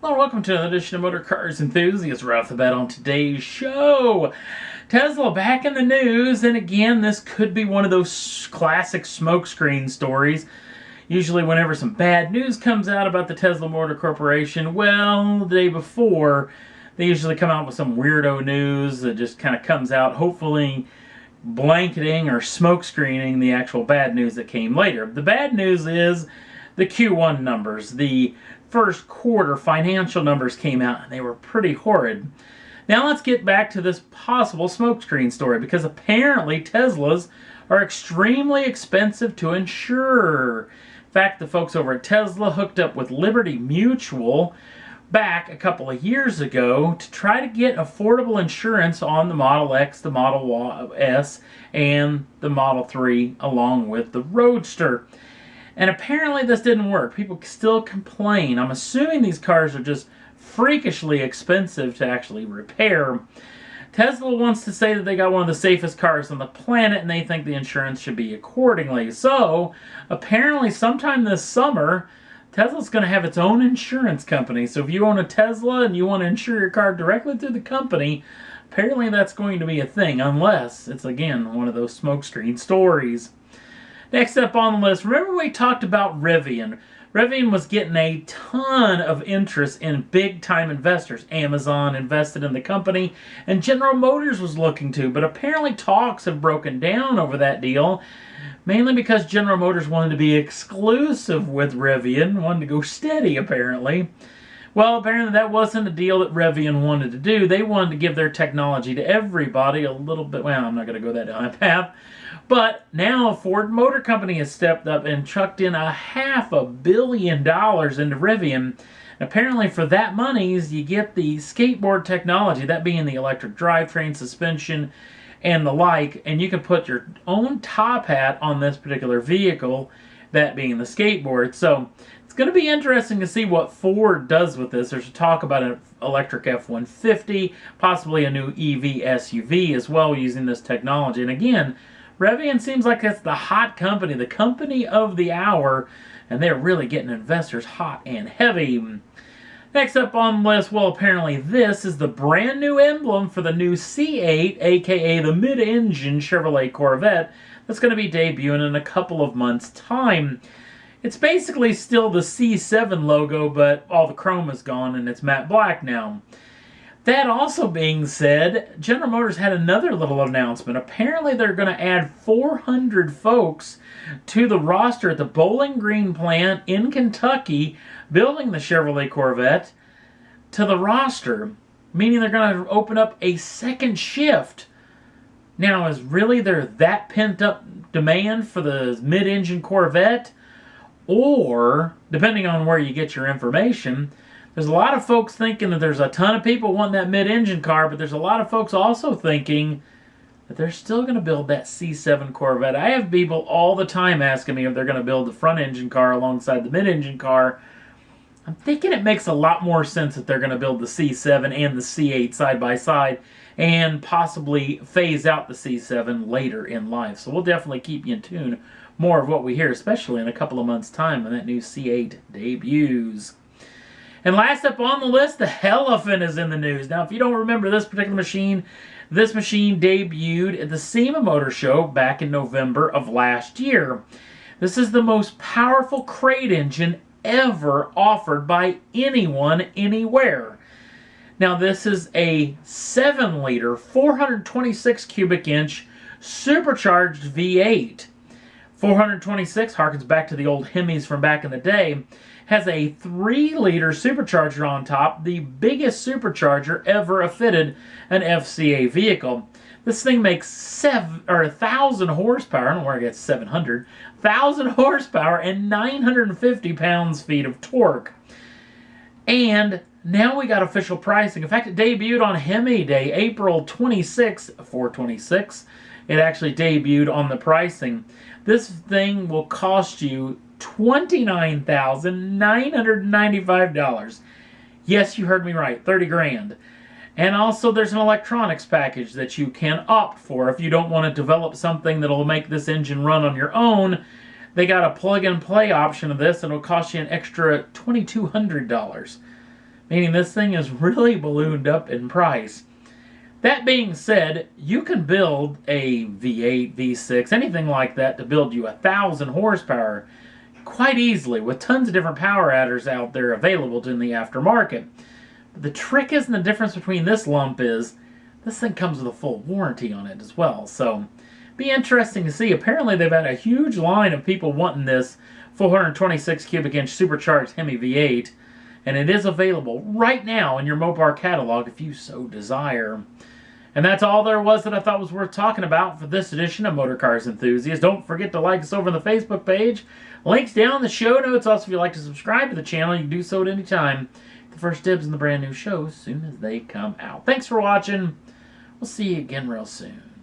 Hello, welcome to another edition of Motor Cars Enthusiasts. Right off the bat on today's show, Tesla back in the news, and again, this could be one of those classic smokescreen stories. Usually whenever some bad news comes out about the Tesla Motor Corporation, well, the day before, they usually come out with some weirdo news that just kind of comes out, hopefully blanketing or smokescreening the actual bad news that came later. The bad news is the Q1 numbers. The first quarter financial numbers came out and they were pretty horrid. Now let's get back to this possible smokescreen story, because apparently Teslas are extremely expensive to insure. In fact, the folks over at Tesla hooked up with Liberty Mutual back a couple of years ago to try to get affordable insurance on the Model X, the Model S, and the Model 3, along with the Roadster. And apparently this didn't work. People still complain. I'm assuming these cars are just freakishly expensive to actually repair. Tesla wants to say that they got one of the safest cars on the planet, and they think the insurance should be accordingly. So, apparently sometime this summer, Tesla's going to have its own insurance company. So if you own a Tesla and you want to insure your car directly through the company, apparently that's going to be a thing, unless it's, again, one of those smokescreen stories. Next up on the list, remember we talked about Rivian. Rivian was getting a ton of interest in big-time investors. Amazon invested in the company, and General Motors was looking to, but apparently talks have broken down over that deal, mainly because General Motors wanted to be exclusive with Rivian, wanted to go steady, apparently. Well, apparently that wasn't a deal that Rivian wanted to do. They wanted to give their technology to everybody a little bit. Well, I'm not going to go that down that path. But now Ford Motor Company has stepped up and chucked in $500 million into Rivian. Apparently for that money, you get the skateboard technology, that being the electric drivetrain, suspension, and the like, and you can put your own top hat on this particular vehicle, that being the skateboard. So it's going to be interesting to see what Ford does with this. There's talk about an electric F-150, possibly a new EV SUV as well using this technology. And again, Rivian seems like it's the hot company, the company of the hour, and they're really getting investors hot and heavy. Next up on the list, well, apparently this is the brand new emblem for the new C8, aka the mid-engine Chevrolet Corvette, that's going to be debuting in a couple of months' time. It's basically still the C7 logo, but all the chrome is gone and it's matte black now. That also being said, General Motors had another little announcement. Apparently they're going to add 400 folks to the roster at the Bowling Green plant in Kentucky, building the Chevrolet Corvette, to the roster, meaning they're going to open up a second shift. Now, is really there that pent-up demand for the mid-engine Corvette? Or, depending on where you get your information, there's a lot of folks thinking that there's a ton of people wanting that mid-engine car, but there's a lot of folks also thinking that they're still going to build that C7 Corvette. I have people all the time asking me if they're going to build the front-engine car alongside the mid-engine car. I'm thinking it makes a lot more sense that they're going to build the C7 and the C8 side by side and possibly phase out the C7 later in life. So we'll definitely keep you in tune more of what we hear, especially in a couple of months' time when that new C8 debuts. And last up on the list, the Hellaphant is in the news. Now, if you don't remember this particular machine, this machine debuted at the SEMA Motor Show back in November of last year. This is the most powerful crate engine ever offered by anyone, anywhere. Now, this is a 7-liter, 426 cubic inch supercharged V8. 426 harkens back to the old Hemis from back in the day. Has a 3-liter supercharger on top, the biggest supercharger ever fitted an FCA vehicle. This thing makes 1,000 horsepower. I don't know where I get 700. 1,000 horsepower and 950 pounds-feet of torque. And now we got official pricing. In fact, it debuted on Hemi Day, April 26, 426. It actually debuted on the pricing. This thing will cost you $29,995. Yes, you heard me right, 30 grand. And also there's an electronics package that you can opt for if you don't want to develop something that'll make this engine run on your own. They got a plug and play option of this, and it'll cost you an extra $2,200. meaning this thing is really ballooned up in price. That being said, you can build a V8, V6, anything like that to build you 1,000 horsepower quite easily with tons of different power adders out there available in the aftermarket. But the trick is, and the difference between this lump is, this thing comes with a full warranty on it as well. So, be interesting to see. Apparently, they've had a huge line of people wanting this 426 cubic inch supercharged Hemi V8, and it is available right now in your Mopar catalog if you so desire. And that's all there was that I thought was worth talking about for this edition of Motor Cars Enthusiast. Don't forget to like us over on the Facebook page. Links down in the show notes. Also, if you'd like to subscribe to the channel, you can do so at any time. The first dibs in the brand new show as soon as they come out. Thanks for watching. We'll see you again real soon.